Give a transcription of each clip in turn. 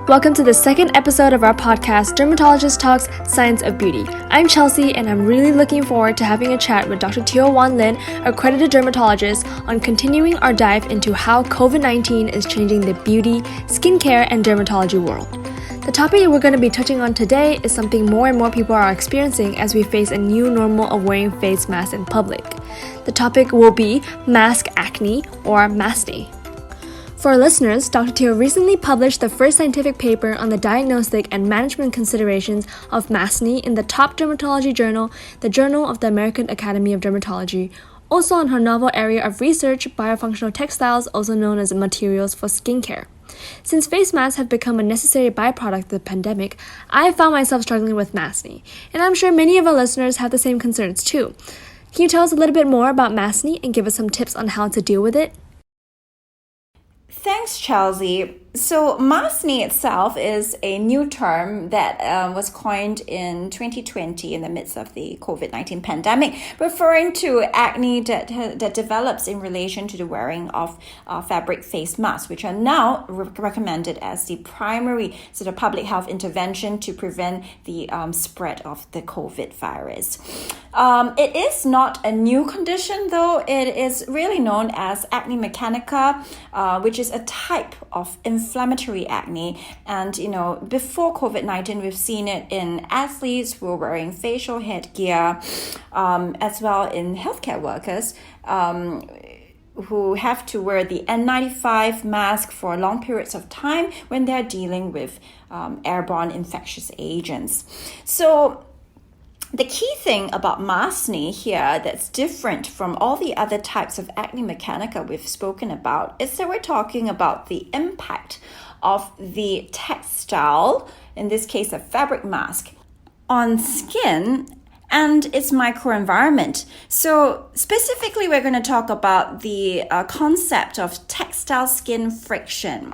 Welcome to the second episode of our podcast, Dermatologist Talks Science of Beauty. I'm Chelsea, and I'm really looking forward to having a chat with Dr. Teo Wan Lin, accredited dermatologist, on continuing our dive into how COVID-19 is changing the beauty, skincare, and dermatology world. The topic we're going to be touching on today is something more and more people are experiencing as we face a new normal of wearing face masks in public. The topic will be mask acne, or Maskne. For our listeners, Dr. Teo recently published the first scientific paper on the diagnostic and management considerations of Maskne in the top dermatology journal, the Journal of the American Academy of Dermatology, also on her novel area of research, biofunctional textiles, also known as materials for skincare. Since face masks have become a necessary byproduct of the pandemic, I found myself struggling with Maskne, and I'm sure many of our listeners have the same concerns too. Can you tell us a little bit more about Maskne and give us some tips on how to deal with it? Thanks, Chelsea. So maskne itself is a new term that was coined in 2020 in the midst of the COVID-19 pandemic, referring to acne that develops in relation to the wearing of fabric face masks, which are now recommended as the primary sort of public health intervention to prevent the spread of the COVID virus. It is not a new condition, though. It is really known as acne mechanica, which is a type of inflammatory acne. And, before COVID-19, we've seen it in athletes who are wearing facial headgear, as well in healthcare workers who have to wear the N95 mask for long periods of time when they're dealing with airborne infectious agents. So the key thing about maskne here that's different from all the other types of acne mechanica we've spoken about is that we're talking about the impact of the textile, in this case a fabric mask, on skin and its microenvironment. So specifically, we're going to talk about the concept of textile skin friction.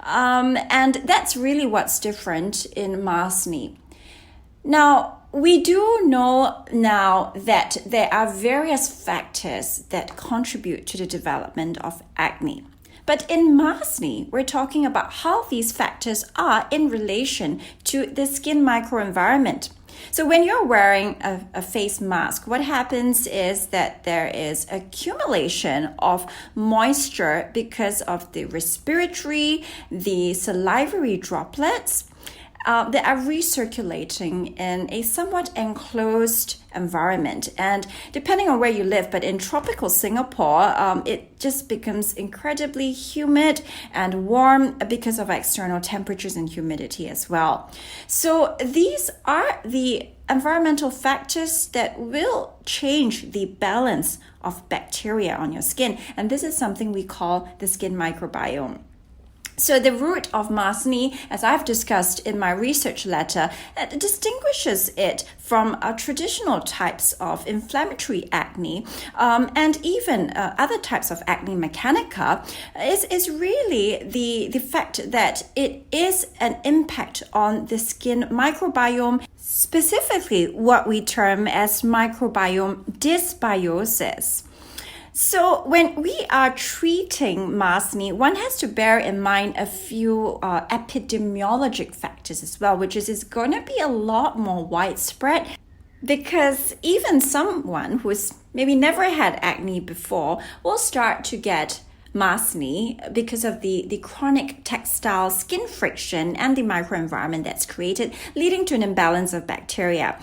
And that's really what's different in maskne. Now, we do know now that there are various factors that contribute to the development of acne. But in maskne, we're talking about how these factors are in relation to the skin microenvironment. So when you're wearing a face mask, what happens is that there is accumulation of moisture because of the respiratory, the salivary droplets that are recirculating in a somewhat enclosed environment. And depending on where you live, but in tropical Singapore, it just becomes incredibly humid and warm because of external temperatures and humidity as well. So these are the environmental factors that will change the balance of bacteria on your skin. And this is something we call the skin microbiome. So the root of maskne, as I've discussed in my research letter, distinguishes it from traditional types of inflammatory acne and even other types of acne mechanica is really the fact that it is an impact on the skin microbiome, specifically what we term as microbiome dysbiosis. So when we are treating maskne, one has to bear in mind a few epidemiologic factors as well, which is it's going to be a lot more widespread because even someone who's maybe never had acne before will start to get maskne because of the chronic textile skin friction and the microenvironment that's created, leading to an imbalance of bacteria.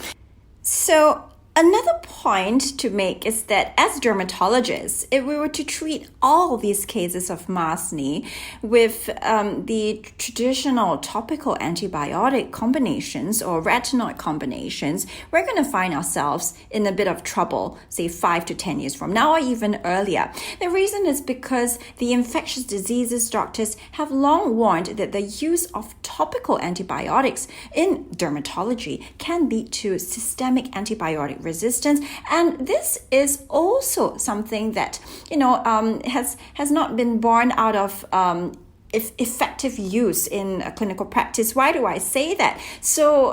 So another point to make is that as dermatologists, if we were to treat all these cases of maskne with the traditional topical antibiotic combinations or retinoid combinations, we're going to find ourselves in a bit of trouble, say 5 to 10 years from now or even earlier. The reason is because the infectious diseases doctors have long warned that the use of topical antibiotics in dermatology can lead to systemic antibiotic resistance, and this is also something that has not been born out of effective use in clinical practice. Why do I say that? So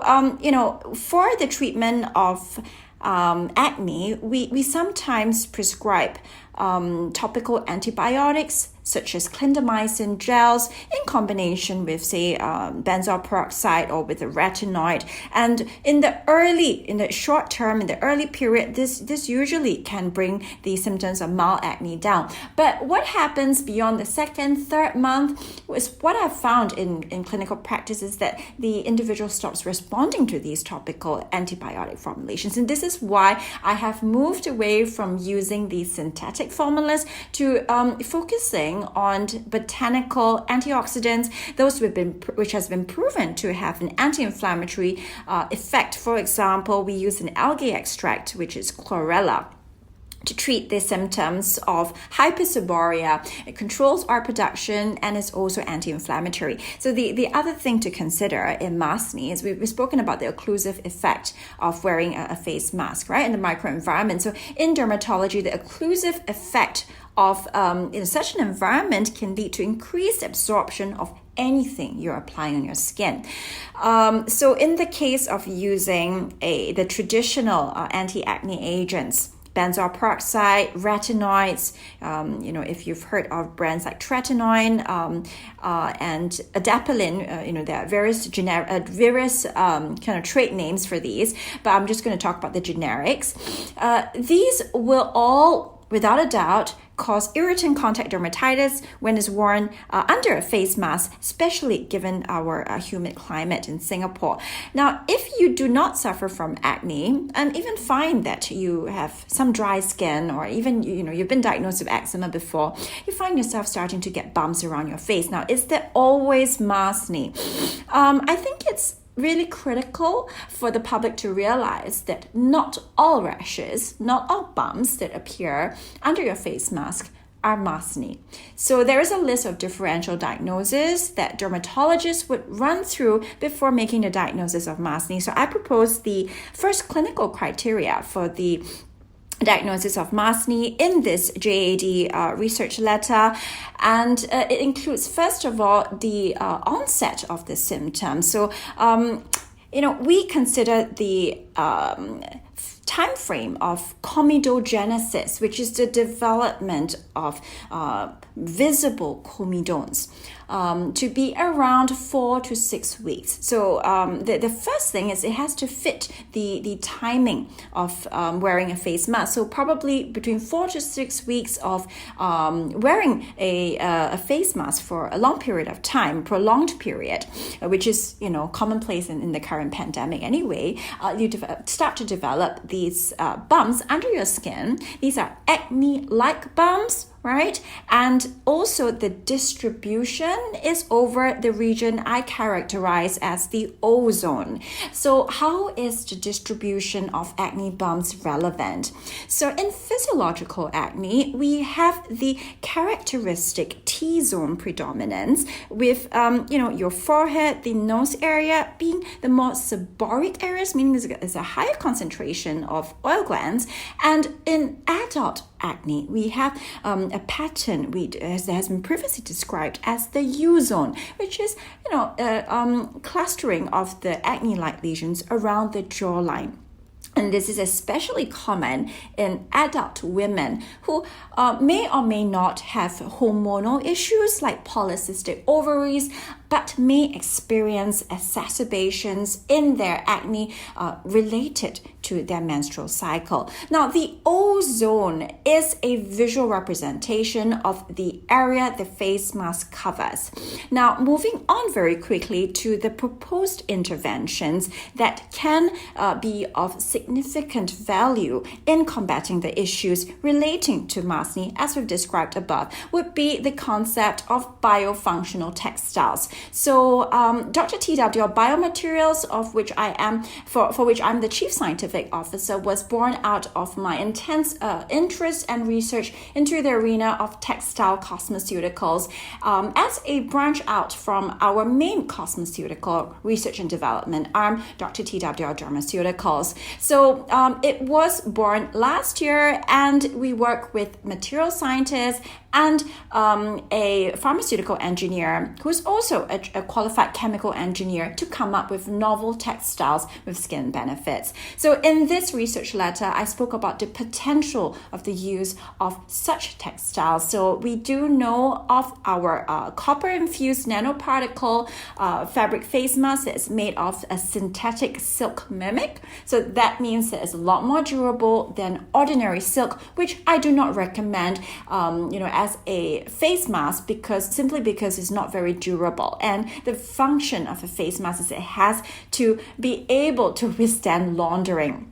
for the treatment of acne, we sometimes prescribe topical antibiotics such as clindamycin gels in combination with, say, benzoyl peroxide or with a retinoid. And in the short term, in the early period, this usually can bring the symptoms of mild acne down. But what happens beyond the second, third month is what I've found in clinical practice is that the individual stops responding to these topical antibiotic formulations. And this is why I have moved away from using these synthetic formulas to focusing on botanical antioxidants, those which has been proven to have an anti-inflammatory effect. For example, we use an algae extract, which is chlorella, to treat the symptoms of hyperseborrhea. It controls our production and is also anti-inflammatory. So the other thing to consider in Maskne is we've spoken about the occlusive effect of wearing a face mask, right, in the microenvironment. So in dermatology, the occlusive effect of in such an environment can lead to increased absorption of anything you're applying on your skin. So in the case of using the traditional anti-acne agents, benzoyl peroxide, retinoids, if you've heard of brands like tretinoin and adapalene, there are various kind of trade names for these, but I'm just going to talk about the generics. These will all, without a doubt, cause irritant contact dermatitis when it's worn under a face mask, especially given our humid climate in Singapore. Now, if you do not suffer from acne and even find that you have some dry skin, or even you've been diagnosed with eczema before, you find yourself starting to get bumps around your face. Now, is that always Maskne? I think it's really critical for the public to realize that not all rashes, not all bumps that appear under your face mask are Maskne. So there is a list of differential diagnoses that dermatologists would run through before making the diagnosis of Maskne. So I propose the first clinical criteria for the diagnosis of Maskne in this JAD research letter, and it includes, first of all, the onset of the symptoms. So we consider the time frame of comedogenesis, which is the development of visible comedones, to be around 4 to 6 weeks. So the first thing is it has to fit the timing of wearing a face mask. So probably between 4 to 6 weeks of wearing a face mask for a long period of time, prolonged period, which is commonplace in the current pandemic anyway. You start to develop these bumps under your skin. These are acne-like bumps, right? And also the distribution is over the region I characterize as the O-zone. So how is the distribution of acne bumps relevant? So in physiological acne, we have the characteristic T-zone predominance with, your forehead, the nose area being the more seborrheic areas, meaning there's a higher concentration of oil glands. And in adult acne, we have a pattern as has been previously described as the U-zone, which is clustering of the acne-like lesions around the jawline. And this is especially common in adult women who may or may not have hormonal issues like polycystic ovaries, but may experience exacerbations in their acne related to their menstrual cycle. Now, the O-zone is a visual representation of the area the face mask covers. Now, moving on very quickly to the proposed interventions that can be of significant value in combating the issues relating to Maskne, as we've described above, would be the concept of biofunctional textiles. So Dr. TW, Biomaterials, of which I am, for which I'm the Chief Scientific Officer, was born out of my intense interest and research into the arena of textile cosmeceuticals as a branch out from our main cosmeceutical research and development arm, Dr. TW Dermaceuticals. So it was born last year, and we work with material scientists and a pharmaceutical engineer who's also a qualified chemical engineer to come up with novel textiles with skin benefits. So in this research letter, I spoke about the potential of the use of such textiles. So we do know of our copper-infused nanoparticle fabric face mask that is made of a synthetic silk mimic. So that means that it's a lot more durable than ordinary silk, which I do not recommend as a face mask simply because it's not very durable. And the function of a face mask is it has to be able to withstand laundering.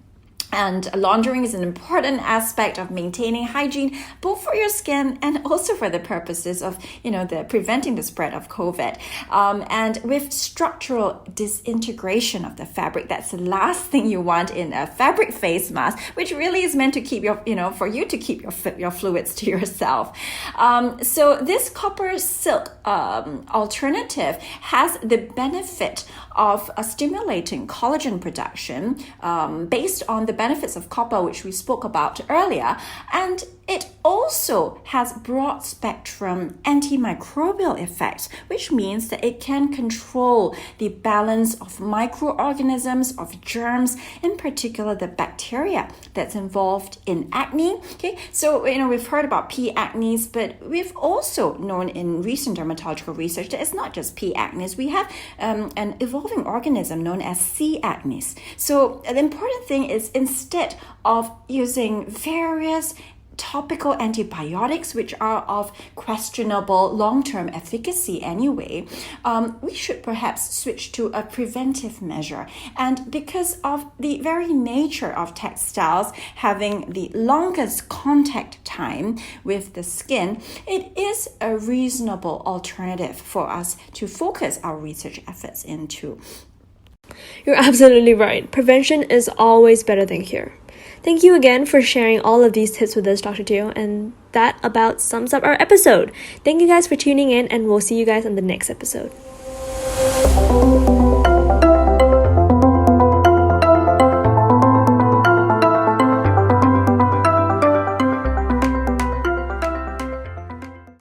And laundering is an important aspect of maintaining hygiene, both for your skin and also for the purposes of, preventing the spread of COVID. And with structural disintegration of the fabric, that's the last thing you want in a fabric face mask, which really is meant to keep for you to keep your fluids to yourself. So this copper silk alternative has the benefit of stimulating collagen production based on the benefits of copper, which we spoke about earlier, and it also has broad spectrum antimicrobial effects, which means that it can control the balance of microorganisms, of germs, in particular the bacteria that's involved in acne. Okay, so we've heard about P. acnes, but we've also known in recent dermatological research that it's not just P. acnes. We have an evolving organism known as C. acnes. So the important thing is instead of using various topical antibiotics, which are of questionable long-term efficacy anyway, we should perhaps switch to a preventive measure. And because of the very nature of textiles having the longest contact time with the skin, it is a reasonable alternative for us to focus our research efforts into. You're absolutely right. Prevention is always better than cure. Thank you again for sharing all of these tips with us, Dr. Teo, and that about sums up our episode. Thank you guys for tuning in, and we'll see you guys on the next episode.